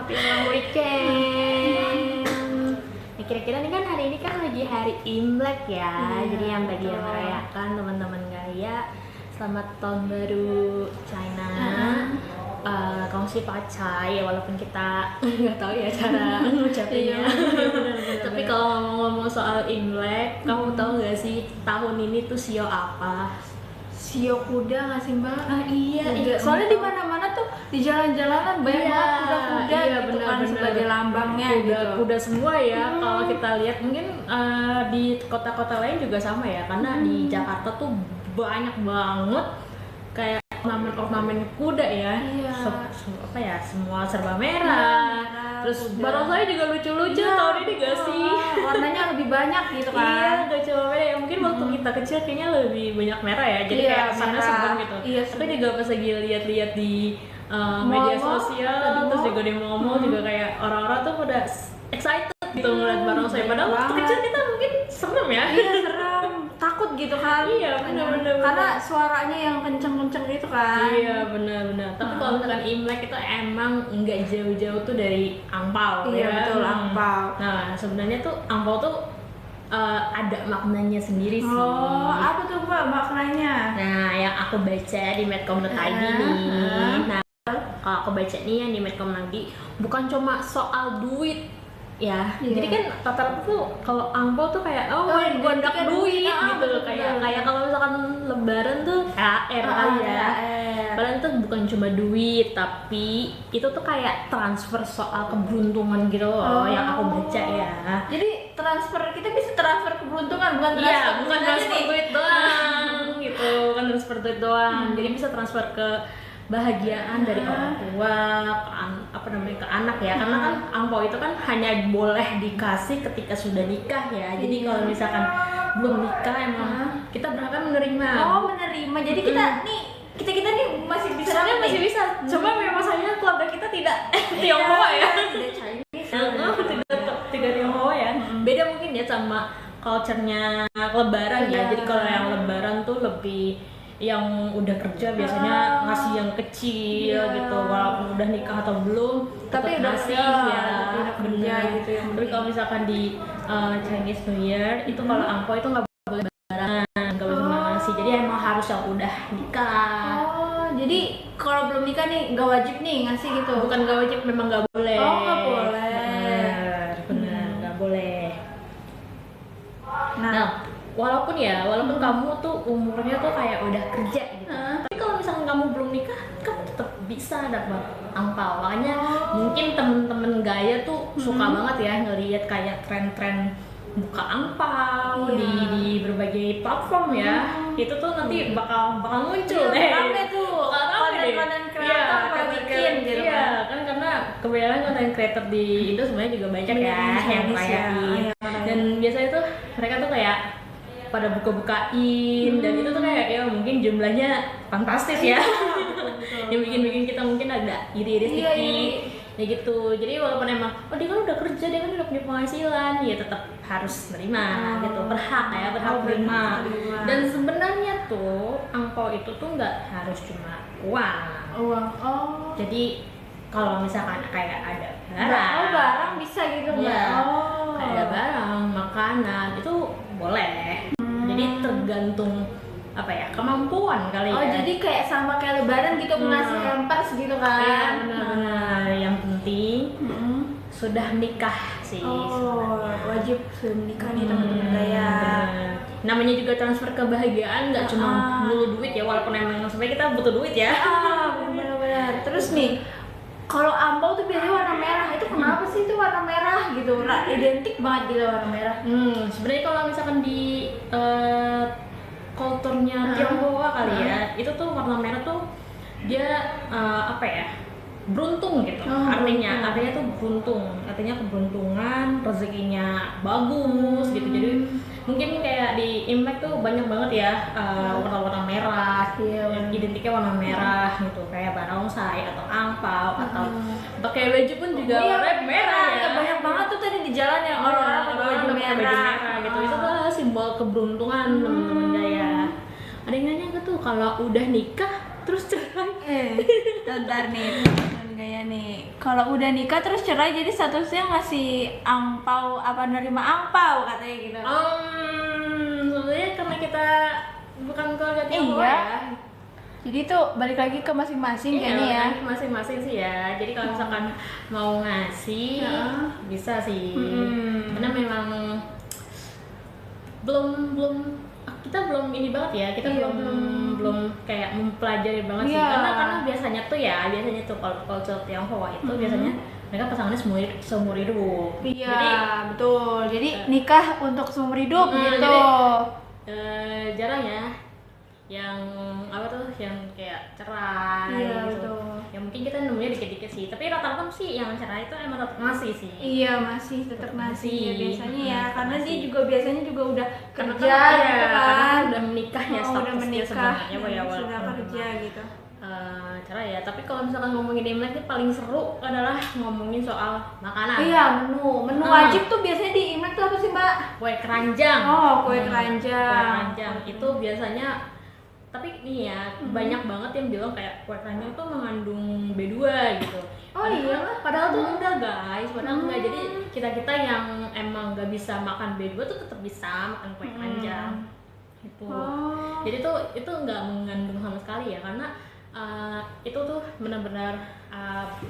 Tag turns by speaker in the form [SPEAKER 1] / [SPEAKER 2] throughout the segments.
[SPEAKER 1] happy long weekend. Nah, kira-kira nih kan hari ini kan lagi hari Imlek ya. Jadi yang bagi yang merayakan teman-teman Gaia, selamat tahun baru China. Kongsi pacai ya, walaupun kita nggak tahu ya cara ngucapinnya. Tapi kalau ngomong soal Imlek, kamu tahu nggak sih tahun ini tuh sio apa?
[SPEAKER 2] Sio kuda nggak sih mbak?
[SPEAKER 1] Iya.
[SPEAKER 2] Soalnya di mana-mana tuh di jalan-jalanan banyak banget kuda-kuda gitu kan sebagai lambangnya
[SPEAKER 1] kuda semua ya. Kalau kita lihat mungkin di kota-kota lain juga sama ya, karena di Jakarta tuh banyak banget kayak ornamen kuda ya. Apa ya, semua serba merah. Terus barongsai juga lucu-lucu tahun ini gak sih?
[SPEAKER 2] Warnanya lebih banyak gitu kan.
[SPEAKER 1] Iya, gak cuma merah ya. Mungkin waktu kita kecil kayaknya lebih banyak merah ya. Jadi kayak kesannya serem gitu. Aku juga pas lagi lihat-lihat di media sosial, terus juga di mall juga kayak orang-orang tuh pada excited gitu ngeliat barongsai. Padahal waktu kecil kita mungkin serem ya.
[SPEAKER 2] Iya, serem, takut gitu kan.
[SPEAKER 1] Iya, benar.
[SPEAKER 2] Karena suaranya yang kenceng-kenceng gitu kan.
[SPEAKER 1] Iya, benar. Tapi kalau misalkan Imlek itu emang nggak jauh-jauh tuh dari angpau.
[SPEAKER 2] Iya,
[SPEAKER 1] ya.
[SPEAKER 2] betul, angpau.
[SPEAKER 1] Nah, sebenarnya tuh angpau tuh ada maknanya sendiri sih.
[SPEAKER 2] Oh, apa tuh mbak maknanya?
[SPEAKER 1] Nah, yang aku baca di medcom.id nih. Nah, kalau aku baca nih yang di medcom.id bukan cuma soal duit ya. Jadi kan rata-rata tuh kalau angpau tuh kayak gondak duit gitu loh, kayak kalau misalkan lebaran tuh THR aja. Padahal itu bukan cuma duit, tapi itu tuh kayak transfer soal keberuntungan gitu loh yang aku baca ya.
[SPEAKER 2] Jadi kita bisa transfer keberuntungan, bukan
[SPEAKER 1] transfer duit doang gitu, kan transfer duit doang. Jadi bisa transfer ke bahagiaan dari orang tua ke anak ya, karena kan angpau itu kan hanya boleh dikasih ketika sudah nikah ya. Jadi kalau misalkan belum nikah emang kita berhak menerima.
[SPEAKER 2] Menerima. Jadi kita nih masih bisa.
[SPEAKER 1] Sebenarnya masih bisa. Coba memang sayangnya keluarga kita tidak Tionghoa ya.
[SPEAKER 2] Tidak Chinese.
[SPEAKER 1] Tidak Tionghoa ya. Beda mungkin ya sama culture-nya lebaran ya. Jadi kalau yang lebaran tuh lebih yang udah kerja biasanya ngasih yang kecil gitu, walaupun udah nikah atau belum,
[SPEAKER 2] tapi udah
[SPEAKER 1] ngasih
[SPEAKER 2] udah kerja gitu ya.
[SPEAKER 1] Tapi kalau misalkan di Chinese New Year itu kalau angpau itu nggak boleh lebaran, nggak boleh ngasih. Jadi emang harus yang udah nikah.
[SPEAKER 2] Jadi kalau belum nikah nih nggak wajib nih ngasih gitu?
[SPEAKER 1] Bukan nggak wajib, memang nggak boleh.
[SPEAKER 2] Nggak boleh.
[SPEAKER 1] Benar, nggak boleh.
[SPEAKER 2] Nah,
[SPEAKER 1] walaupun kamu tuh umurnya tuh kayak udah kerja gitu, tapi kalau misalkan kamu belum nikah, kamu tetap bisa dapat angpau. Makanya mungkin temen-temen Gaia tuh suka banget ya ngelihat kayak tren-tren buka angpau di berbagai platform ya. Itu tuh nanti bakal muncul deh.
[SPEAKER 2] Rame tuh. Konten kreator bikin gitu kan.
[SPEAKER 1] Kan karena kebanyakan konten kreator di itu sebenarnya juga banyak ya yang rayain. Dan biasanya tuh mereka tuh kayak pada buka-bukain dan itu tuh kayak ya mungkin jumlahnya fantastis ya. Yang bikin kita mungkin agak iri-iri sedikit ya gitu. Jadi walaupun emang dia kan udah kerja, dia kan udah punya penghasilan, ya tetap harus nerima gitu, berhak menerima. Dan sebenarnya tuh angpau itu tuh nggak harus cuma uang. Jadi kalau misalkan kayak ada
[SPEAKER 2] barang bisa gitu mbak.
[SPEAKER 1] Kayak ada barang, makanan itu boleh. Jadi tergantung kemampuan kali ya.
[SPEAKER 2] Jadi kayak sama kayak lebaran gitu, ngasih hampers gitu kan.
[SPEAKER 1] Iya, benar. Yang penting sudah menikah sih.
[SPEAKER 2] Wajib sudah menikah nih teman-teman Gaia.
[SPEAKER 1] Namanya juga transfer kebahagiaan, nggak cuma dulu duit ya, walaupun emang sebenarnya kita butuh duit ya.
[SPEAKER 2] Benar. Terus nih, kalau angpau tuh biasanya warna merah. Itu kenapa sih itu warna merah gitu? Identik banget gitu warna merah.
[SPEAKER 1] Sebenarnya kalau misalkan di kulturnya Tionghoa kali ya, itu tuh warna merah tuh dia beruntung gitu. Artinya tuh beruntung, artinya keberuntungan, rezekinya bagus gitu. Jadi mungkin kayak di Imlek tuh banyak banget ya warna-warna merah, identiknya warna merah gitu, kayak barongsai atau angpau atau pakai baju pun juga warna merah ya.
[SPEAKER 2] Banyak banget tuh tadi di jalan yang orang-orang pakai baju merah
[SPEAKER 1] gitu. Itu tuh simbol keberuntungan teman-teman Gaia. Ada yang nanya tuh kalau udah nikah terus cerai.
[SPEAKER 2] Bentar nih Gaya nih. Kalau udah nikah terus cerai jadi statusnya ngasih angpau apa nerima angpau katanya gitu.
[SPEAKER 1] Sebenarnya karena kita bukan keluarga Tionghoa
[SPEAKER 2] Iya.
[SPEAKER 1] ya.
[SPEAKER 2] Jadi tuh balik lagi ke masing-masing kayaknya ya.
[SPEAKER 1] Masing-masing sih ya. Jadi kalau misalkan mau ngasih bisa sih. Karena memang kita belum ini banget ya. Kita belum kayak mempelajari banget sih. Karena biasanya tuh kalau culture Tionghoa itu biasanya mereka pasangannya seumur hidup.
[SPEAKER 2] Iya,
[SPEAKER 1] Jadi
[SPEAKER 2] betul. Jadi nikah untuk seumur hidup gitu.
[SPEAKER 1] Jadi, jarang ya yang kayak cerai gitu.
[SPEAKER 2] Betul.
[SPEAKER 1] Ya mungkin kita nemunya dikit-dikit sih, tapi rata-rata sih yang cerai itu emang tetap masih sih.
[SPEAKER 2] Iya, masih tetap masih ya biasanya ya. Karena dia juga biasanya juga udah
[SPEAKER 1] Karena
[SPEAKER 2] kerja gitu kan.
[SPEAKER 1] karena udah menikah ya,
[SPEAKER 2] udah
[SPEAKER 1] status dia
[SPEAKER 2] menikah,
[SPEAKER 1] sebenarnya
[SPEAKER 2] sudah kerja gitu.
[SPEAKER 1] cerai ya. Tapi kalau misalkan ngomongin Imlek ini paling seru adalah ngomongin soal makanan.
[SPEAKER 2] Iya, menu wajib tuh biasanya di Imlek tuh apa sih, Mbak?
[SPEAKER 1] Kue keranjang.
[SPEAKER 2] Kue keranjang.
[SPEAKER 1] Kue keranjang itu biasanya, tapi nih ya banyak banget yang bilang kayak kue keranjang tuh mengandung B2 gitu. Padahal tuh enggak guys, enggak. Jadi kita yang emang nggak bisa makan B2 tuh tetap bisa makan kue keranjang gitu. Jadi tuh itu nggak mengandung sama sekali ya, karena itu tuh benar-benar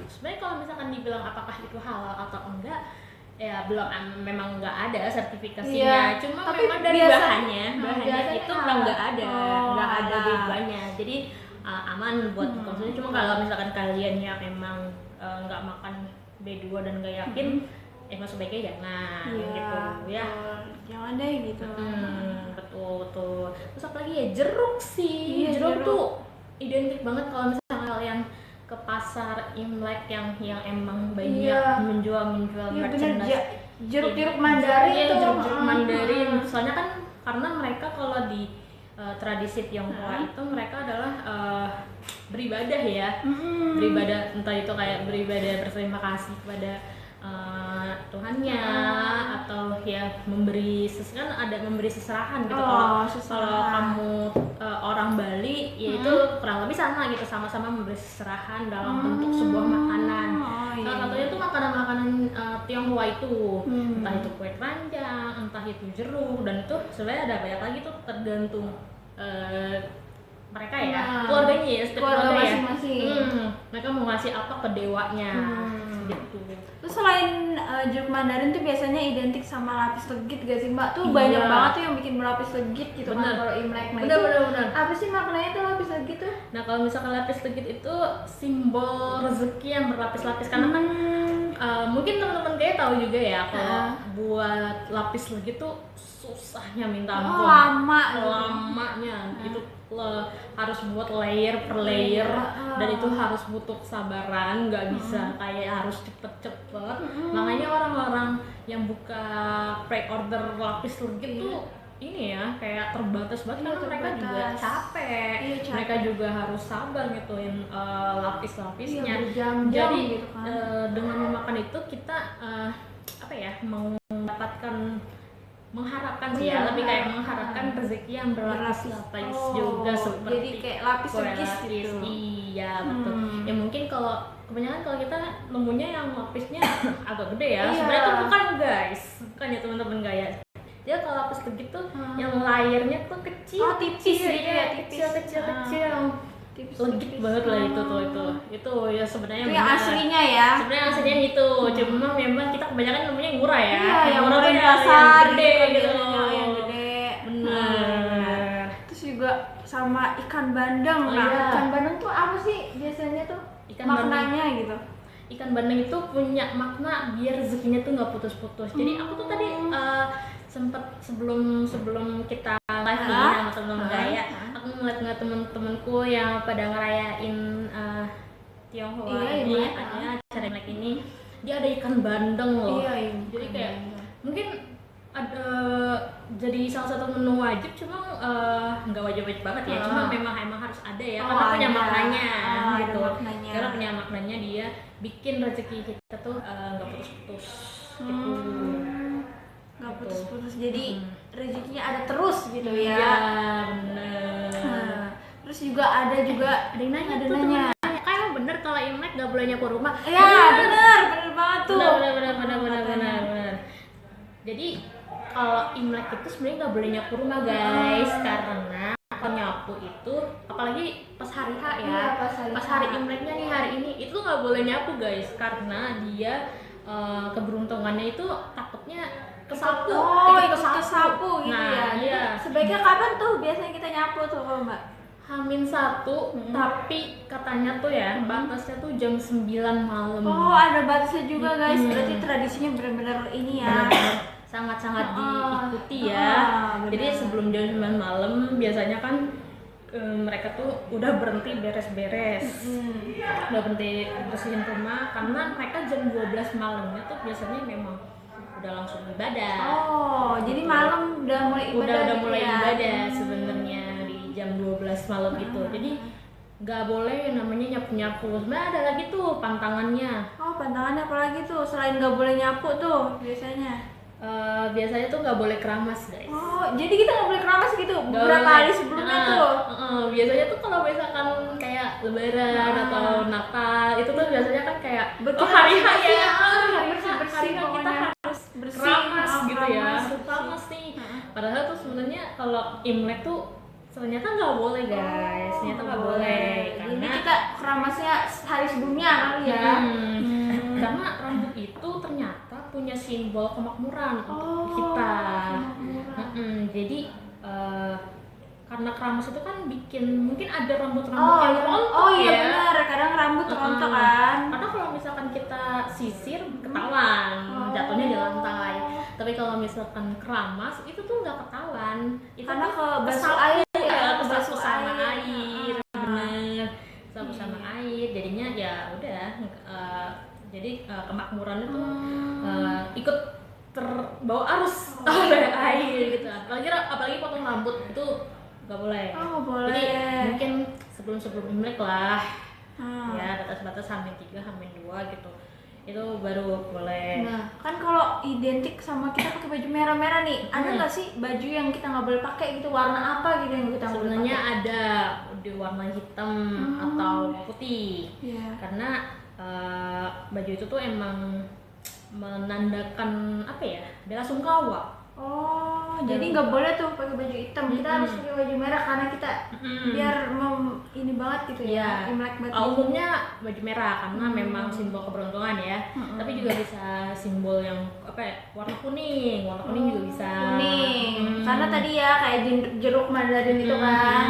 [SPEAKER 1] sebenarnya kalau misalkan dibilang apakah itu halal atau enggak ya belum, memang nggak ada sertifikasinya. Cuma
[SPEAKER 2] tapi
[SPEAKER 1] memang dari bahannya itu nggak ada B2-nya. Jadi aman buat konsumsi. Cuma kalau misalkan kalian yang emang nggak makan B2 dan nggak yakin, emang sebaiknya jangan gitu ya.
[SPEAKER 2] Jangan deh gitu.
[SPEAKER 1] Betul. Terus apa lagi ya, jeruk sih. Jeruk tuh identik banget kalau misalkan kalian ke pasar Imlek yang emang banyak menjual merchandise.
[SPEAKER 2] Jeruk Mandarin tuh.
[SPEAKER 1] Jeruk Mandarin. Soalnya kan karena mereka kalau di tradisi Tionghoa itu mereka adalah beribadah ya. Beribadah, entah itu kayak beribadah berterima kasih kepada Tuhannya atau ya memberi kan ada memberi seserahan gitu. Kalau kamu orang Bali yaitu kurang lebih sama gitu, sama-sama memberi seserahan dalam bentuk sebuah makanan. Salah satunya tuh makanan-makanan Tionghoa itu, entah itu kue keranjang, entah itu jeruk, dan itu sebenarnya ada banyak lagi tuh tergantung mereka ya, keluarganya ya, setiap keluarga
[SPEAKER 2] masing-masing.
[SPEAKER 1] Mereka mau ngasih apa ke dewanya gitu.
[SPEAKER 2] Terus selain jeruk Mandarin tuh biasanya identik sama lapis legit gak sih, Mbak? Tuh banyak banget tuh yang bikin lapis legit gitu kan kalau Imlek.
[SPEAKER 1] Bener.
[SPEAKER 2] Apa sih maknanya tuh lapis legit tuh?
[SPEAKER 1] Nah, kalau misalkan lapis legit itu simbol rezeki yang berlapis-lapis, karena kan mungkin teman-teman kayak tahu juga ya kalau buat lapis legit tuh susahnya minta ampun. Lamanya itu harus buat layer per layer, dan itu harus butuh kesabaran, nggak bisa kayak harus cepet-cepet. Makanya orang-orang yang buka pre-order lapis legit tuh ini ya kayak terbatas banget, karena mereka juga capek. Mereka juga harus sabar ngituin lapis-lapisnya. Jadi
[SPEAKER 2] gitu kan.
[SPEAKER 1] dengan memakan itu kita mengharapkan sih ya, lebih kayak mengharapkan rezeki yang berlapis-lapis juga, seperti
[SPEAKER 2] jadi kayak lapis legit gitu.
[SPEAKER 1] Iya betul. Ya mungkin kalau kebanyakan kalau kita nemunya yang lapisnya agak gede ya. Sebenarnya tuh bukan guys, bukan ya teman-teman gaya. Dia kalau lapis legit tuh yang layernya tuh kecil,
[SPEAKER 2] tipis
[SPEAKER 1] kecil. Legit banget lah itu ya sebenarnya
[SPEAKER 2] itu yang aslinya ya.
[SPEAKER 1] Sebenarnya aslinya itu, cuma memang kita kebanyakan nemunya yang murah ya.
[SPEAKER 2] Yang murah di pasar
[SPEAKER 1] yang gede gitu.
[SPEAKER 2] Yang gede.
[SPEAKER 1] Benar.
[SPEAKER 2] Terus juga sama ikan bandeng. Ikan bandeng tuh apa sih biasanya tuh maknanya gitu?
[SPEAKER 1] Ikan bandeng itu punya makna biar rezekinya tuh nggak putus-putus. Jadi aku tuh tadi sempet sebelum kita live nih sama temen gaya, aku ngeliat temen-temenku yang pada ngerayain Tionghoa ini, ada acara Imlek ini, dia ada ikan bandeng loh. Jadi kayak mungkin ada jadi salah satu menu wajib, cuma nggak wajib-wajib banget ya, cuma memang harus ada ya, karena punya maknanya gitu. Karena punya maknanya, dia bikin rezeki kita tuh nggak putus-putus gitu.
[SPEAKER 2] Nggak putus-putus, jadi rezekinya ada terus gitu ya.
[SPEAKER 1] Iya bener.
[SPEAKER 2] Terus juga ada yang nanya
[SPEAKER 1] kayak bener kalau Imlek nggak boleh nyapu rumah.
[SPEAKER 2] Ya bener banget tuh.
[SPEAKER 1] Bener. Jadi kalau Imlek itu sebenarnya nggak boleh nyapu rumah guys, karena kalau nyapu itu apalagi pas hari H ya,
[SPEAKER 2] Iya,
[SPEAKER 1] pas hari Imleknya nih hari ini itu nggak boleh nyapu guys, karena dia keberuntungannya itu takutnya kesapu.
[SPEAKER 2] Ikut kesapu gitu
[SPEAKER 1] Nah,
[SPEAKER 2] ya. Jadi
[SPEAKER 1] iya.
[SPEAKER 2] sebaiknya kapan tuh biasanya kita nyapu tuh kalau Mbak?
[SPEAKER 1] H-1, tapi katanya tuh ya batasnya tuh jam 9 malam.
[SPEAKER 2] Oh, ada batasnya juga guys. Berarti tradisinya benar-benar ini ya.
[SPEAKER 1] Benar-benar sangat-sangat diikuti ya.
[SPEAKER 2] benar.
[SPEAKER 1] Jadi sebelum jam 9 malam biasanya kan mereka tuh udah berhenti beres-beres. Udah berhenti bersihin rumah karena mereka jam 12 malamnya tuh biasanya memang udah langsung ibadah.
[SPEAKER 2] Oh, jadi malam udah mulai ibadah.
[SPEAKER 1] Udah
[SPEAKER 2] gitu
[SPEAKER 1] mulai
[SPEAKER 2] ya?
[SPEAKER 1] ibadah sebenarnya di jam 12 malam itu. Jadi nggak boleh namanya nyapu-nyapu. Sebenarnya ada lagi tuh pantangannya.
[SPEAKER 2] Oh, pantangannya apa lagi tuh selain nggak boleh nyapu tuh biasanya?
[SPEAKER 1] Biasanya tuh nggak boleh keramas guys.
[SPEAKER 2] Oh, jadi kita nggak boleh keramas gitu
[SPEAKER 1] Nggak
[SPEAKER 2] beberapa
[SPEAKER 1] boleh.
[SPEAKER 2] hari sebelumnya tuh.
[SPEAKER 1] Biasanya tuh kalau misalkan kayak Lebaran atau Natal itu tuh biasanya kan kayak hari H ya, hari H kita harus keramas gitu ya, keramas nih. Padahal tuh sebenarnya kalau Imlek tuh ternyata nggak boleh guys, ternyata nggak boleh
[SPEAKER 2] Jadi
[SPEAKER 1] karena
[SPEAKER 2] kita keramasnya hari sebelumnya kali ya.
[SPEAKER 1] karena rambut itu ternyata punya simbol kemakmuran untuk kita. Jadi karena keramas itu kan bikin mungkin ada rambut-rambut yang rontok
[SPEAKER 2] oh iya
[SPEAKER 1] ya.
[SPEAKER 2] benar, kadang rambut rontok kan.
[SPEAKER 1] Karena kalau misalkan kita sisir ketahuan jatuhnya di lantai. Tapi kalau misalkan keramas itu tuh nggak ketahuan. Itu
[SPEAKER 2] Karena
[SPEAKER 1] tuh
[SPEAKER 2] kebasuh air ya,
[SPEAKER 1] kesapu
[SPEAKER 2] kebasuh
[SPEAKER 1] sama
[SPEAKER 2] air.
[SPEAKER 1] air, bener. Kesapu sama air, jadinya ya udah. Jadi kemakmurannya tuh ikut terbawa arus oleh air gitu. Apalagi potong rambut itu nggak boleh.
[SPEAKER 2] Oh, boleh.
[SPEAKER 1] Jadi mungkin sebelum Imlek lah, ya batas-batas H-3, H-2 gitu. Itu baru boleh.
[SPEAKER 2] Nah, kan kalau identik sama kita pakai baju merah-merah nih, ada nggak sih baju yang kita nggak boleh pakai gitu? Warna apa gitu yang kita nggak boleh
[SPEAKER 1] Sebenarnya
[SPEAKER 2] pakai?
[SPEAKER 1] ada di warna hitam atau putih.
[SPEAKER 2] Iya.
[SPEAKER 1] Karena baju itu tuh emang menandakan apa ya, bela sungkawa.
[SPEAKER 2] Oh, jadi nggak boleh tuh pakai baju hitam. Kita harus pakai baju merah karena kita biar ini banget gitu ya. Imlek banget.
[SPEAKER 1] Umumnya baju merah karena memang simbol keberuntungan ya. Tapi juga bisa simbol yang apa ya, warna kuning. Warna kuning juga bisa.
[SPEAKER 2] Kuning. Karena tadi ya kayak jeruk mandarin itu kan.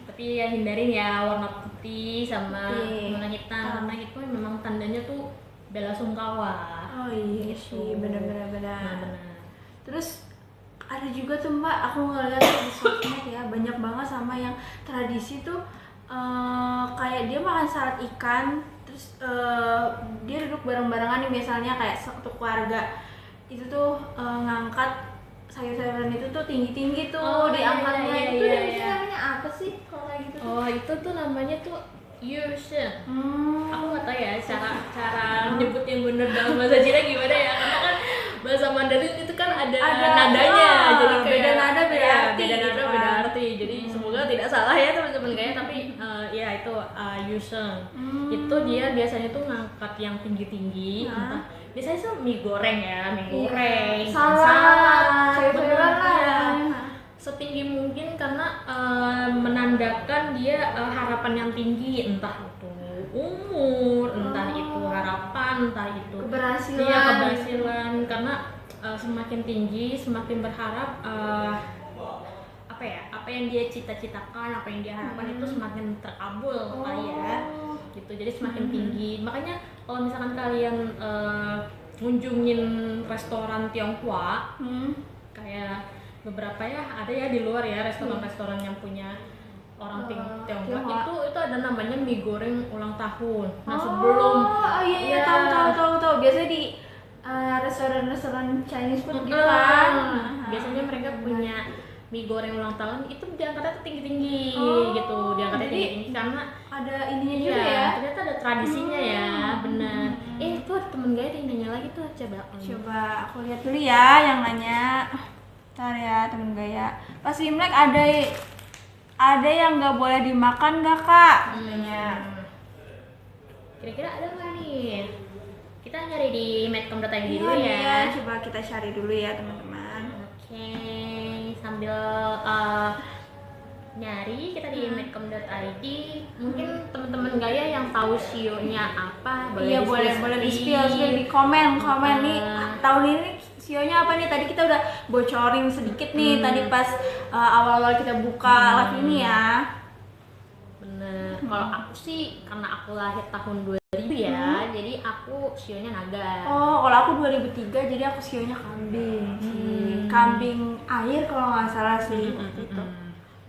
[SPEAKER 1] Tapi ya hindarin ya warna putih sama warna hitam. Warna itu memang tandanya tuh bela sungkawa.
[SPEAKER 2] Oh iya sih, benar-benar.
[SPEAKER 1] Benar.
[SPEAKER 2] Terus ada juga tuh Mbak, aku ngeliat di sosmed ya, banyak banget sama yang tradisi tuh kayak dia makan salad ikan, terus dia duduk bareng-barengan nih, misalnya kayak satu keluarga itu tuh ngangkat sayur-sayuran itu tuh tinggi-tinggi tuh diangkatnya. Itu namanya apa sih kalau kayak gitu?
[SPEAKER 1] Oh, itu tuh namanya tuh Yusheng. Aku nggak tahu ya cara nyebut yang bener dalam bahasa Cina gimana ya, karena kan bahasa Mandarin itu kan ada nadanya, jadi kayak
[SPEAKER 2] beda nada beda arti.
[SPEAKER 1] Beda arti. Jadi semoga tidak salah ya teman-teman kayak, tapi ya itu Yusheng. Itu dia biasanya tuh ngangkat yang tinggi-tinggi, entah biasanya tuh mie goreng ya, salad,
[SPEAKER 2] sayur-sayuran lah ya.
[SPEAKER 1] Setinggi mungkin karena menandakan dia harapan yang tinggi, entah itu umur, entah itu harapan, entah itu keberhasilan. Karena semakin tinggi semakin berharap apa yang dia cita-citakan, apa yang dia harapkan itu semakin terkabul kali ya gitu. Jadi semakin tinggi. Makanya kalau misalkan kalian ngunjungin restoran Tionghoa kayak beberapa ya, ada ya di luar ya restoran-restoran yang punya orang Tionghoa itu ada namanya mie goreng ulang tahun. Nah sebelum
[SPEAKER 2] iya tahu biasanya di restoran Chinese food gitu kan.
[SPEAKER 1] Biasanya mereka punya mie goreng ulang tahun itu diangkatnya tuh tinggi-tinggi gitu, diangkatnya tinggi-tinggi karena
[SPEAKER 2] ada ininya juga ya.
[SPEAKER 1] Ternyata ada tradisinya ya, benar. Tuh temen Gaya yang nanya lagi tuh,
[SPEAKER 2] coba aku lihat dulu ya yang nanya. Ntar ya temen Gaya. Pas Imlek ada yang nggak boleh dimakan nggak Kak? Katanya.
[SPEAKER 1] Kira-kira ada nggak nih? Kita nyari di medcom.id dulu
[SPEAKER 2] Iya,
[SPEAKER 1] ya.
[SPEAKER 2] coba kita cari dulu ya teman-teman.
[SPEAKER 1] Oke, sambil nyari kita di medcom.id. Mungkin teman-teman Gaya yang tahu sionya apa boleh
[SPEAKER 2] Iya, boleh di spill di komen nih tahun ini sionya apa nih. Tadi kita udah bocorin sedikit nih tadi pas awal-awal kita buka live ini ya.
[SPEAKER 1] Bener. Kalau aku sih karena aku lahir tahun 2000 ya, jadi aku sionya naga.
[SPEAKER 2] Oh, kalau aku 2003 jadi aku sionya kambing sih. Kambing air kalau nggak salah sih waktu itu.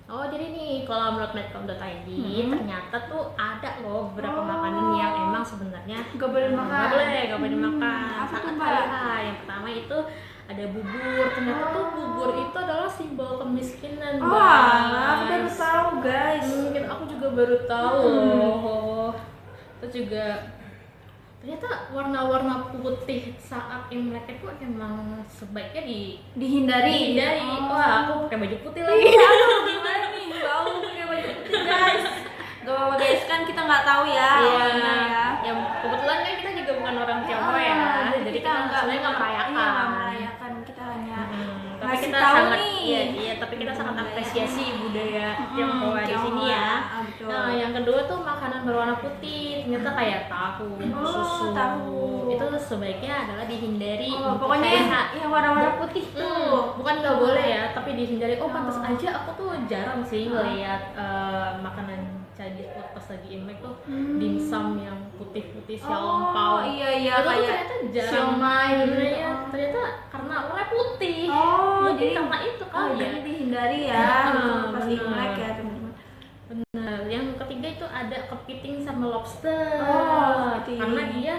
[SPEAKER 1] Oh, jadi nih kalau menurut medcom.id ternyata tuh ada loh beberapa makanan yang emang sebenarnya
[SPEAKER 2] Gak boleh makan.
[SPEAKER 1] Gak boleh dimakan.
[SPEAKER 2] Apa tuh,
[SPEAKER 1] Sangat
[SPEAKER 2] Mbak?
[SPEAKER 1] bahaya. Yang pertama itu ada bubur. Ternyata tuh bubur itu adalah simbol kemiskinan.
[SPEAKER 2] Wah, aku baru tahu guys.
[SPEAKER 1] Mungkin aku juga baru tahu loh. Terus juga ternyata warna-warna putih saat Imlek itu emang sebaiknya
[SPEAKER 2] Dihindari.
[SPEAKER 1] Wah, aku pakai baju putih lagi.
[SPEAKER 2] Aduh, gimana nih? Bau pakai baju putih guys. Gak apa-apa guys, kan kita nggak tahu ya. warna ya.
[SPEAKER 1] Yang kebetulan kan kita juga bukan orang Tionghoa ya. Jadi kita sebenarnya nggak merayakan.
[SPEAKER 2] Iya, nggak merayakan. Kita hanya
[SPEAKER 1] Tapi
[SPEAKER 2] ngasih
[SPEAKER 1] kita
[SPEAKER 2] tahu
[SPEAKER 1] sangat
[SPEAKER 2] nih.
[SPEAKER 1] iya, tapi kita sangat apresiasi budaya Tionghoa di
[SPEAKER 2] Tionghoa.
[SPEAKER 1] sini ya.
[SPEAKER 2] Betul.
[SPEAKER 1] Nah, yang kedua tuh makanan berwarna putih. Ternyata kayak tahu, susu.
[SPEAKER 2] tahu.
[SPEAKER 1] Itu sebaiknya adalah dihindari.
[SPEAKER 2] Oh,
[SPEAKER 1] untuk
[SPEAKER 2] pokoknya
[SPEAKER 1] sehat.
[SPEAKER 2] yang warna-warna putih tuh.
[SPEAKER 1] Bukan nggak boleh ya, tapi dihindari. Oh, pantas aja aku tuh jarang sih ngeliat makanan Chinese food pas lagi Imlek tuh dimsum yang putih-putih xiaolongbao.
[SPEAKER 2] Iya,
[SPEAKER 1] Itu tuh
[SPEAKER 2] kayak
[SPEAKER 1] ternyata jarang.
[SPEAKER 2] siomay gitu.
[SPEAKER 1] Ya, ternyata karena warna putih.
[SPEAKER 2] Oh,
[SPEAKER 1] Mungkin
[SPEAKER 2] jadi
[SPEAKER 1] karena itu
[SPEAKER 2] Oh,
[SPEAKER 1] kali ya.
[SPEAKER 2] jadi dihindari ya pas
[SPEAKER 1] benar.
[SPEAKER 2] Imlek ya teman-teman.
[SPEAKER 1] Benar. Yang ketiga itu ada kepiting sama lobster.
[SPEAKER 2] Oh, kepiting.
[SPEAKER 1] Karena dia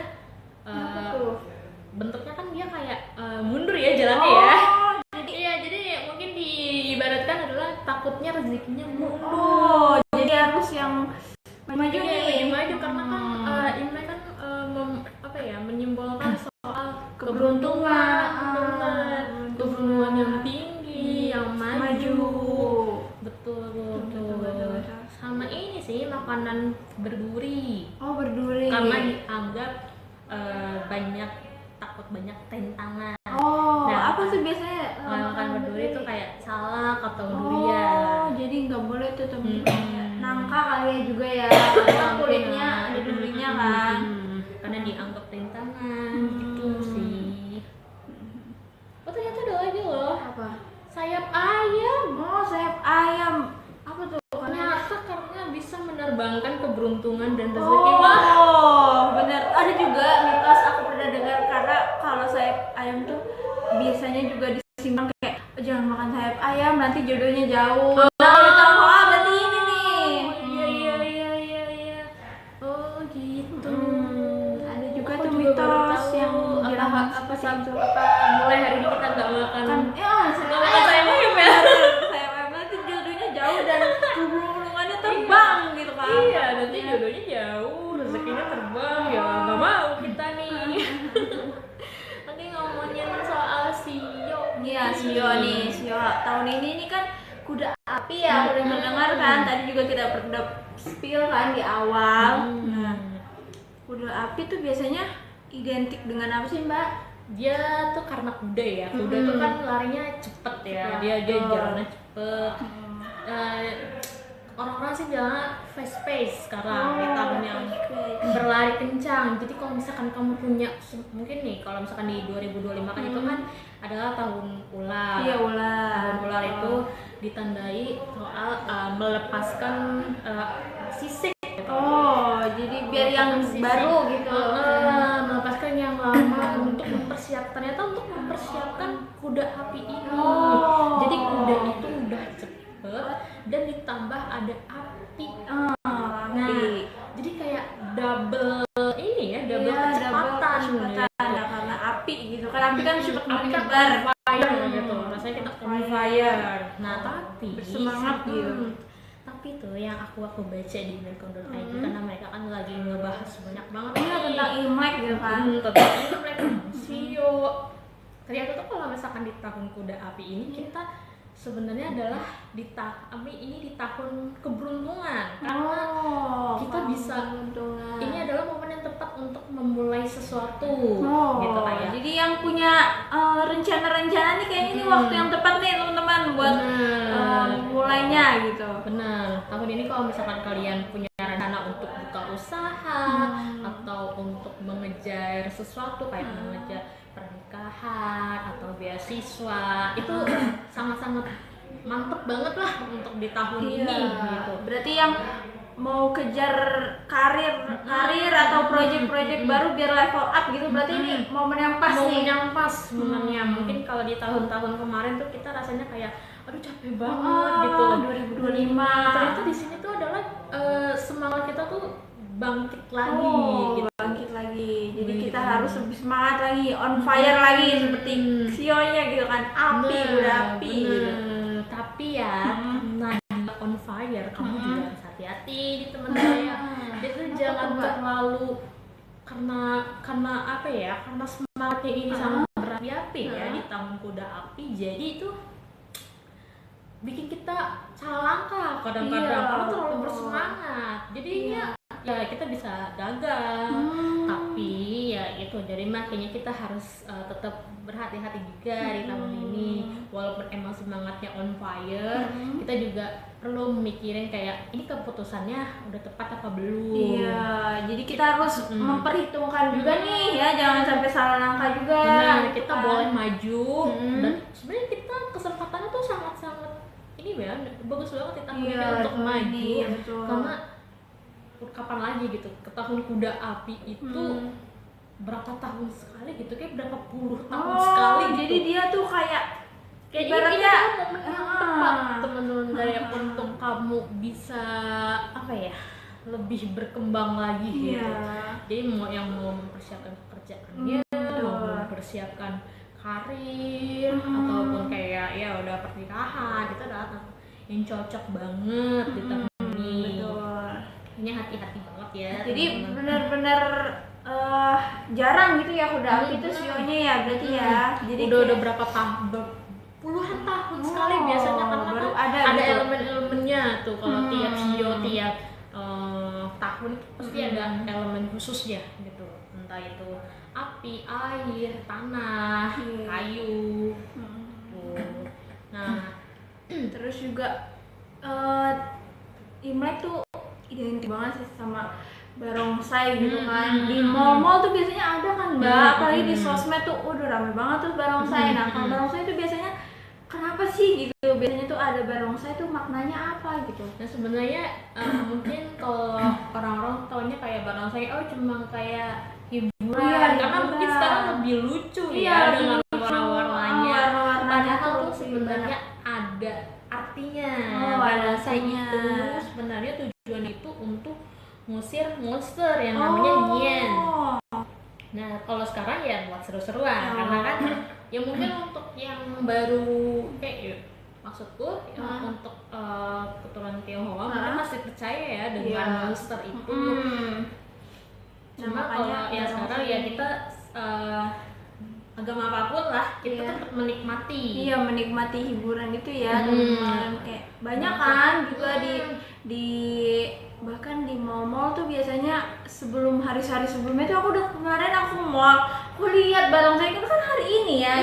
[SPEAKER 2] Kenapa tuh?
[SPEAKER 1] bentuknya kan dia kayak mundur ya jalannya ya.
[SPEAKER 2] Jadi
[SPEAKER 1] Jadi mungkin diibaratkan adalah takutnya rezekinya mundur.
[SPEAKER 2] oh, jadi harus yang maju
[SPEAKER 1] Iya,
[SPEAKER 2] nih.
[SPEAKER 1] maju karena kan Imlek kan menyimbolkan soal keberuntungan, keberuntungan yang tinggi, yang maju. Betul. Sama ini sih makanan berduri.
[SPEAKER 2] Oh, berduri.
[SPEAKER 1] Karena dianggap takut banyak tentangan.
[SPEAKER 2] Oh,
[SPEAKER 1] Nah,
[SPEAKER 2] apa tuh biasanya
[SPEAKER 1] makan berduri itu kayak salak atau
[SPEAKER 2] Oh,
[SPEAKER 1] durian.
[SPEAKER 2] jadi nggak boleh tuh teman-teman. Nangka kali ya juga ya. Karena kulitnya ada durinya kan.
[SPEAKER 1] Karena dianggap tentangan gitu sih. Oh, ternyata ada lagi loh.
[SPEAKER 2] Apa?
[SPEAKER 1] Sayap ayam.
[SPEAKER 2] Oh, sayap ayam. Apa tuh?
[SPEAKER 1] Ternyata karena bisa menerbangkan keberuntungan dan rezeki.
[SPEAKER 2] Oh, benar. Ada juga mitos aku pernah dengar karena kalau sayap ayam tuh biasanya juga disimpang kayak jangan makan sayap ayam nanti jodohnya jauh. Nah, di Tionghoa berarti ini nih.
[SPEAKER 1] Iya. Oh, gitu.
[SPEAKER 2] Ada juga
[SPEAKER 1] Aku
[SPEAKER 2] tuh
[SPEAKER 1] juga
[SPEAKER 2] mitos
[SPEAKER 1] baru tahu.
[SPEAKER 2] yang bilang
[SPEAKER 1] apa sih mulai hari ini kita nggak makan
[SPEAKER 2] sayap
[SPEAKER 1] makan sayap ayam ya.
[SPEAKER 2] Sayap ayam nanti jodohnya jauh dan hubungannya terbang gitu kan.
[SPEAKER 1] Iya, nanti jodohnya jauh, rezekinya terbang ya nggak mau kita nih. Nanti ngomongin soal sio.
[SPEAKER 2] Iya, sio nih, sio tahun ini kan kuda api ya, udah mendengar kan? Tadi juga kita pernah spill kan di awal. Nah, kuda api tuh biasanya identik dengan apa sih, Mbak?
[SPEAKER 1] Dia tuh karena kuda ya, kuda tuh kan larinya cepet ya, dia jalannya cepet. Orang-orang sih bilangnya fast pace sekarang di tahun yang berlari kencang. Jadi kalau misalkan kamu punya, mungkin nih kalau misalkan di 2025 kan itu kan adalah tahun ular.
[SPEAKER 2] Iya, ular.
[SPEAKER 1] Tahun ular itu ditandai soal melepaskan sisik.
[SPEAKER 2] Oh, jadi biar yang baru gitu.
[SPEAKER 1] Melepaskan yang lama untuk mempersiapkan, ternyata untuk mempersiapkan kuda api ini. Jadi kuda itu udah cepet dan ditambah ada api. Nah, jadi kayak double ini ya, double kecepatan.
[SPEAKER 2] Ya, karena api gitu kan. Api kan cepet
[SPEAKER 1] Api kan
[SPEAKER 2] menyebar.
[SPEAKER 1] fire gitu. Rasanya kita on fire. Nah, tapi
[SPEAKER 2] Bersemangat gitu.
[SPEAKER 1] Tapi tuh yang aku baca di medcom.id karena mereka kan lagi ngebahas banyak banget
[SPEAKER 2] Iya, tentang Imlek gitu kan.
[SPEAKER 1] tentang Imlek, sio. Ternyata tuh kalau misalkan di tahun kuda api ini kita sebenarnya adalah ini di tahun keberuntungan, karena kita bisa
[SPEAKER 2] keberuntungan.
[SPEAKER 1] ini adalah momen yang tepat untuk memulai sesuatu gitu kayak.
[SPEAKER 2] Jadi yang punya rencana-rencana nih kayaknya ini waktu yang tepat nih teman-teman buat mulainya gitu.
[SPEAKER 1] Benar. Tahun ini kalau misalkan kalian punya rencana untuk buka usaha atau untuk mengejar sesuatu kayak mengejar pernikahan atau beasiswa, itu sangat-sangat mantep banget lah untuk di tahun ini gitu.
[SPEAKER 2] Berarti yang mau kejar karir atau project baru biar level up gitu, berarti ini momen yang pas
[SPEAKER 1] momen
[SPEAKER 2] nih.
[SPEAKER 1] yang pas sebenarnya. Mungkin kalau di tahun-tahun kemarin tuh kita rasanya kayak aduh capek banget gitu.
[SPEAKER 2] 2025
[SPEAKER 1] Ternyata di sini tuh adalah semangat kita tuh bangkit lagi gitu.
[SPEAKER 2] Bangkit lagi. Jadi kita harus lebih semangat lagi, on fire lagi seperti Xiaonya gitu kan, api udah api gitu.
[SPEAKER 1] Tapi ya karena dia on fire, kamu juga harus hati-hati di teman saya. Itu jangan terlalu karena apa ya? Karena semangatnya ini sangat berapi-api ya di tahun kuda api. Jadi itu bikin kita salah langkah kadang-kadang kalau terlalu bersemangat. Jadinya ya kita bisa gagal. Tapi ya itu, jadi makanya kita harus tetap berhati-hati juga di tahun ini. Walaupun emang semangatnya on fire, kita juga perlu mikirin kayak ini keputusannya udah tepat apa belum.
[SPEAKER 2] Iya, jadi kita harus memperhitungkan juga nih ya, jangan sampai salah langkah juga.
[SPEAKER 1] Benar, kita boleh maju dan sebenarnya kita kesempatannya tuh sangat-sangat ini ya, bagus banget di tahun ini untuk maju. Karena kapan lagi gitu, ke tahun kuda api itu berapa tahun sekali gitu, kayak berapa puluh tahun sekali gitu.
[SPEAKER 2] Jadi dia tuh kayak
[SPEAKER 1] ibaratnya momen yang tepat teman-teman kayak untuk kamu bisa apa ya, lebih berkembang lagi gitu. Jadi mau mempersiapkan pekerjaannya, mau mempersiapkan karir ataupun kayak ya udah pernikahan, itu adalah yang cocok banget di tahun ini. Ini hati-hati banget ya.
[SPEAKER 2] Jadi benar-benar jarang gitu ya kuda api itu sionya ya berarti ya. Jadi
[SPEAKER 1] udah berapa tahun, puluhan tahun sekali biasanya, karena
[SPEAKER 2] baru
[SPEAKER 1] kan
[SPEAKER 2] ada
[SPEAKER 1] ada
[SPEAKER 2] gitu.
[SPEAKER 1] elemen-elemennya tuh kalau tiap sio tiap tahun pasti ada elemen khususnya gitu, entah itu api, air, tanah, kayu. Nah
[SPEAKER 2] terus juga Imlek tuh identik banget sih sama barongsai gitu kan. Di mall-mall tuh biasanya ada kan Mbak, apalagi di sosmed tuh udah rame banget tuh barongsai. Nah kalau barongsai tuh biasanya kenapa sih gitu, biasanya tuh ada barongsai tuh maknanya apa gitu.
[SPEAKER 1] Nah sebenarnya mungkin kalau orang-orang taunya kayak barongsai cuma kayak hiburan, karena mungkin sekarang lebih lucu ya dengan warna-warnanya. Padahal tuh sebenarnya ada artinya. Barongsai itu sebenarnya tujuan itu untuk ngusir monster yang namanya Nien. Nah kalau sekarang ya buat seru-seruan, karena kan ya mungkin untuk yang baru kayak maksudku untuk keturunan Tionghoa mungkin masih percaya ya dengan monster itu. Cuma kalau ya sekarang ya kita agama apapun lah kita tetap menikmati.
[SPEAKER 2] Iya, menikmati hiburan itu ya teman-teman. Kayak banyak kan juga di bahkan di mall-mall tuh biasanya sebelum hari-hari sebelumnya tuh kemarin aku lihat barongsai itu kan hari ini ya,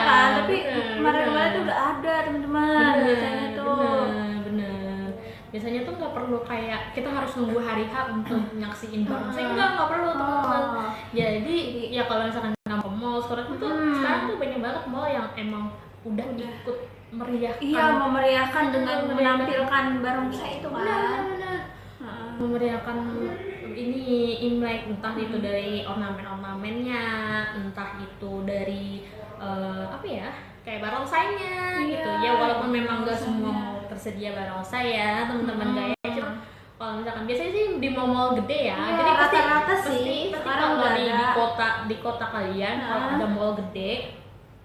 [SPEAKER 2] kan, tapi kemarin-kemarin tuh udah ada teman-teman biasanya tuh.
[SPEAKER 1] Bener. Biasanya tuh nggak perlu kayak kita harus nunggu hari H untuk nyaksiin barongsai, nggak perlu teman-teman. Jadi ya kalau misalkan kamu ke mall sekarang tuh banyak banget mall yang emang udah ikut meriahkan.
[SPEAKER 2] Iya, memeriahkan dengan menampilkan barongsai itu kan.
[SPEAKER 1] Memeriahkan ini Imlek, entah itu dari ornamen-ornamennya, entah itu dari apa ya, kayak barongsainya gitu ya. Walaupun memang nggak semua mau tersedia barongsai ya teman-teman gaya, cuma kalau misalkan biasanya sih di mall-mall gede ya, jadi pasti kalau di kota kalian kalau ada mall gede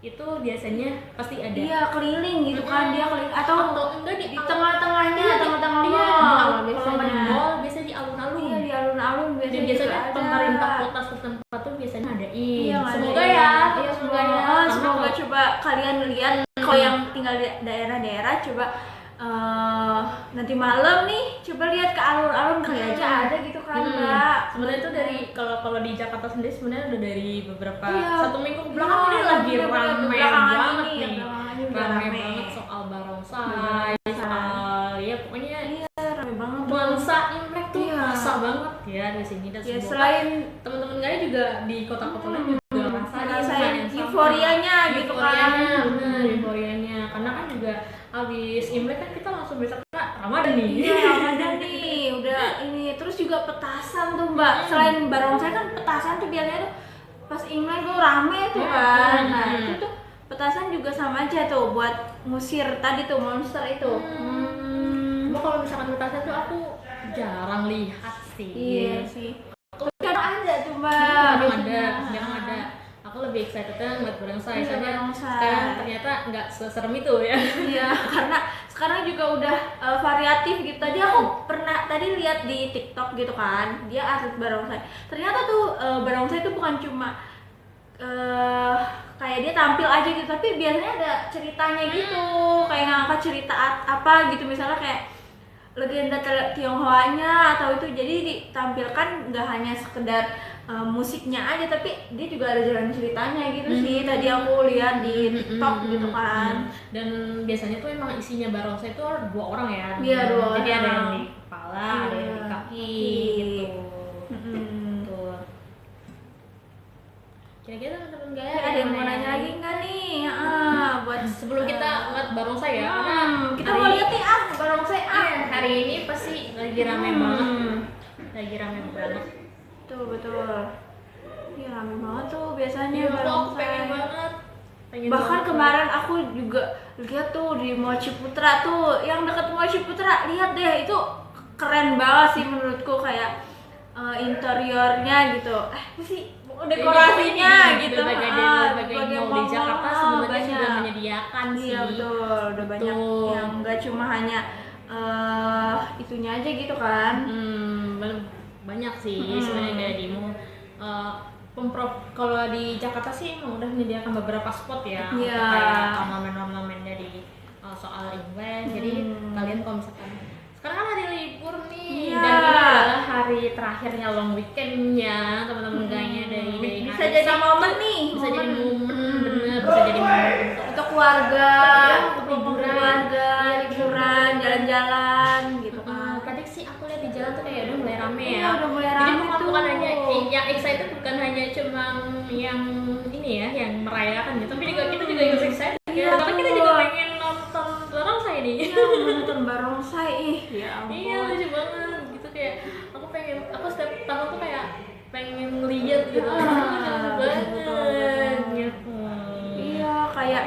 [SPEAKER 1] itu biasanya pasti ada.
[SPEAKER 2] Iya, keliling gitu kan, dia keliling atau
[SPEAKER 1] enggak
[SPEAKER 2] di tengah-tengahnya, tengah-tengah mall biasanya.
[SPEAKER 1] Di mall biasanya di alun-alun.
[SPEAKER 2] Iya, di alun-alun biasanya.
[SPEAKER 1] Biasanya
[SPEAKER 2] ada.
[SPEAKER 1] pemerintah kota setempat tuh biasanya adain.
[SPEAKER 2] Iya,
[SPEAKER 1] semoga ya.
[SPEAKER 2] Semoga coba kalian lihat kalau yang tinggal di daerah-daerah nanti malam nih coba lihat ke alun-alun kali aja ada gitu kan Mbak.
[SPEAKER 1] Sebenarnya itu dari kalau di Jakarta sendiri sebenarnya udah dari beberapa
[SPEAKER 2] Iya.
[SPEAKER 1] 1 minggu ke belakang ini lagi
[SPEAKER 2] bener-bener
[SPEAKER 1] rame
[SPEAKER 2] belakangan
[SPEAKER 1] banget
[SPEAKER 2] ini,
[SPEAKER 1] nih.
[SPEAKER 2] belakangan ini udah
[SPEAKER 1] Rame
[SPEAKER 2] rame.
[SPEAKER 1] banget soal barongsai,
[SPEAKER 2] Barongsai.
[SPEAKER 1] soal ya pokoknya
[SPEAKER 2] Rame banget tuh.
[SPEAKER 1] nuansa Imlek tuh
[SPEAKER 2] Iya.
[SPEAKER 1] kerasa banget ya di sini dan
[SPEAKER 2] Ya
[SPEAKER 1] semoga
[SPEAKER 2] selain
[SPEAKER 1] teman-teman kalian juga di kota-kota lain juga
[SPEAKER 2] ngerasain euforianya gitu kan.
[SPEAKER 1] Euforianya, bener, euforianya. Karena kan juga habis Imlek kan kita langsung besok Ramadan nih.
[SPEAKER 2] Iya, Ramadan nih, udah ini. Terus juga petasan tuh Mbak. Selain barongsai kan petasan tuh biasanya tuh pas Imlek tuh rame tuh kan. Nah itu tuh petasan juga sama aja tuh buat ngusir tadi tuh monster itu.
[SPEAKER 1] Cuma kalau misalkan petasan tuh aku jarang lihat sih.
[SPEAKER 2] Iya sih. Tapi kadang ada tuh Mbak.
[SPEAKER 1] Jarang ada. Aku lebih excitednya ngeliat barongsai.
[SPEAKER 2] Iya,
[SPEAKER 1] Soalnya
[SPEAKER 2] barongsai.
[SPEAKER 1] sekarang ternyata nggak seserem itu ya.
[SPEAKER 2] Iya, karena sekarang juga udah variatif gitu. Tadi aku pernah tadi lihat di TikTok gitu kan, dia atlet barongsai. Ternyata tuh barongsai itu bukan cuma kayak dia tampil aja gitu, tapi biasanya ada ceritanya gitu, kayak ngangkat cerita apa gitu, misalnya kayak legenda Tionghoanya atau itu, jadi ditampilkan nggak hanya sekedar musiknya aja, tapi dia juga ada jalan ceritanya gitu sih. Tadi aku lihat di TikTok gitu kan.
[SPEAKER 1] Dan biasanya tuh emang isinya barongsai itu 2 orang ya.
[SPEAKER 2] Iya, 2
[SPEAKER 1] Jadi ada
[SPEAKER 2] orang.
[SPEAKER 1] yang di kepala, ada yang di kaki gitu. Betul. Kira-kira teman-teman Gaya
[SPEAKER 2] Ada yang mau nanya lagi nggak nih? Buat
[SPEAKER 1] sebelum kita ngeliat barongsai ya, karena
[SPEAKER 2] kita mau lihat nih barongsai
[SPEAKER 1] hari ini pasti lagi rame banget. Lagi rame banget.
[SPEAKER 2] Betul. Iya rame banget tuh biasanya
[SPEAKER 1] Iya, aku
[SPEAKER 2] barongsai.
[SPEAKER 1] pengen banget.
[SPEAKER 2] Bahkan kemarin aku juga lihat tuh di Mall Ciputra tuh, yang dekat Mall Ciputra, lihat deh itu keren banget sih menurutku, kayak interiornya gitu. Apa sih dekorasinya gitu.
[SPEAKER 1] Berbagai mall di Jakarta sebenarnya sudah menyediakan sih.
[SPEAKER 2] Iya betul, udah banyak yang nggak cuma hanya itunya aja gitu kan.
[SPEAKER 1] Banyak sih sebenarnya kayak di mall. Pemprov kalau di Jakarta sih emang udah menyediakan beberapa spot ya untuk kayak ornamen-ornamennya di soal Imlek. Jadi kalian kalau misalkan sekarang kan hari libur nih, dan ini adalah hari terakhirnya long weekendnya teman-teman Gaya dari
[SPEAKER 2] Bisa
[SPEAKER 1] hari
[SPEAKER 2] jadi
[SPEAKER 1] Sabtu.
[SPEAKER 2] momen nih,
[SPEAKER 1] Bisa jadi momen, bener, bisa jadi momen
[SPEAKER 2] untuk keluarga,
[SPEAKER 1] untuk liburan,
[SPEAKER 2] liburan, jalan-jalan gitu kan.
[SPEAKER 1] Tadi sih aku lihat di jalan tuh kayak udah mulai rame ya.
[SPEAKER 2] Iya, udah mulai
[SPEAKER 1] Jadi
[SPEAKER 2] rame tuh.
[SPEAKER 1] bukan hanya yang excited, bukan hanya cuma yang ini ya, yang merayakan gitu, tapi juga kita juga ikut excited ya. Karena kita juga pengen nonton barongsai nih.
[SPEAKER 2] Iya, nonton barongsai. Ya ampun.
[SPEAKER 1] Iya, lucu banget gitu, kayak aku setiap tahun tuh kayak pengen lihat gitu. Lucu banget gitu.
[SPEAKER 2] Iya, kayak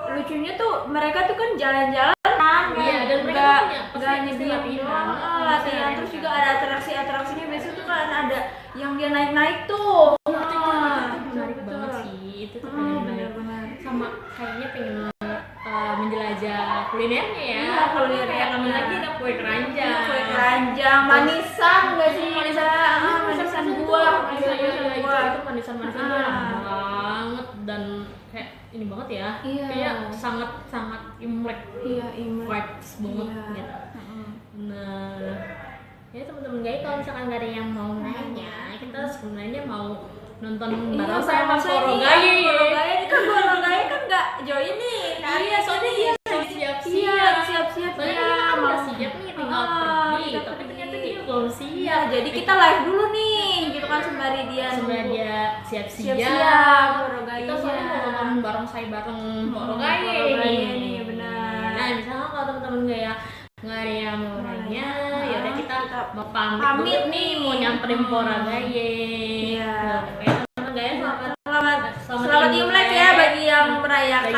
[SPEAKER 2] lucunya tuh mereka tuh kan jalan-jalan kan.
[SPEAKER 1] Iya, dan mereka
[SPEAKER 2] nggak
[SPEAKER 1] pasti
[SPEAKER 2] hanya diem
[SPEAKER 1] latihan.
[SPEAKER 2] doang, latihan. Terus juga ada atraksinya biasanya tuh kan ada yang dia naik-naik tuh.
[SPEAKER 1] Itu menarik banget sih, itu tuh benar-benar
[SPEAKER 2] Benar-benar.
[SPEAKER 1] sama kayaknya pengen menjelajah kulinernya ya.
[SPEAKER 2] Iya, kulinernya.
[SPEAKER 1] Kayak kami lagi ada kue keranjang.
[SPEAKER 2] Kue keranjang, manisan nggak sih?
[SPEAKER 1] Manisan
[SPEAKER 2] Manisan buah,
[SPEAKER 1] Iya,
[SPEAKER 2] manisan buah.
[SPEAKER 1] itu manisan-manisan tuh enak banget dan kayak ini banget ya.
[SPEAKER 2] Iya.
[SPEAKER 1] Kayak sangat Imlek
[SPEAKER 2] Iya, Imlek.
[SPEAKER 1] vibes banget
[SPEAKER 2] Iya.
[SPEAKER 1] gitu. Nah, ya teman-teman Gaya kalau misalkan nggak ada yang mau nanya, kita sebenarnya mau nonton barongsai sama Poro Gaya.
[SPEAKER 2] Poro Gaya ini kan Poro Gaya kan nggak join nih.
[SPEAKER 1] Iya, soalnya dia lagi siap-siap.
[SPEAKER 2] Siap-siap.
[SPEAKER 1] Soalnya
[SPEAKER 2] ya,
[SPEAKER 1] kita kan
[SPEAKER 2] mau
[SPEAKER 1] udah siap nih, tinggal pergi.
[SPEAKER 2] kita
[SPEAKER 1] Tapi
[SPEAKER 2] pergi.
[SPEAKER 1] ternyata dia belum
[SPEAKER 2] Iya,
[SPEAKER 1] siap.
[SPEAKER 2] jadi kita live dulu nih, gitu kan sembari dia
[SPEAKER 1] sebenarnya
[SPEAKER 2] nunggu.
[SPEAKER 1] dia siap-siap.
[SPEAKER 2] Siap-siap, Poro Gaya.
[SPEAKER 1] Kita soalnya mau nonton barongsai bareng Poro Gaya.
[SPEAKER 2] Poro Gaya nih, benar.
[SPEAKER 1] Nah, misalnya kalau teman-teman Gaya nggak ada yang mau nanya, ya udah kita mau pamit
[SPEAKER 2] pamit
[SPEAKER 1] dulu nih, mau nyamperin Poro Gaya.
[SPEAKER 2] Iya.
[SPEAKER 1] Nah, teman-teman Gaya selamat
[SPEAKER 2] Selamat Imlek ya bagi yang merayakan.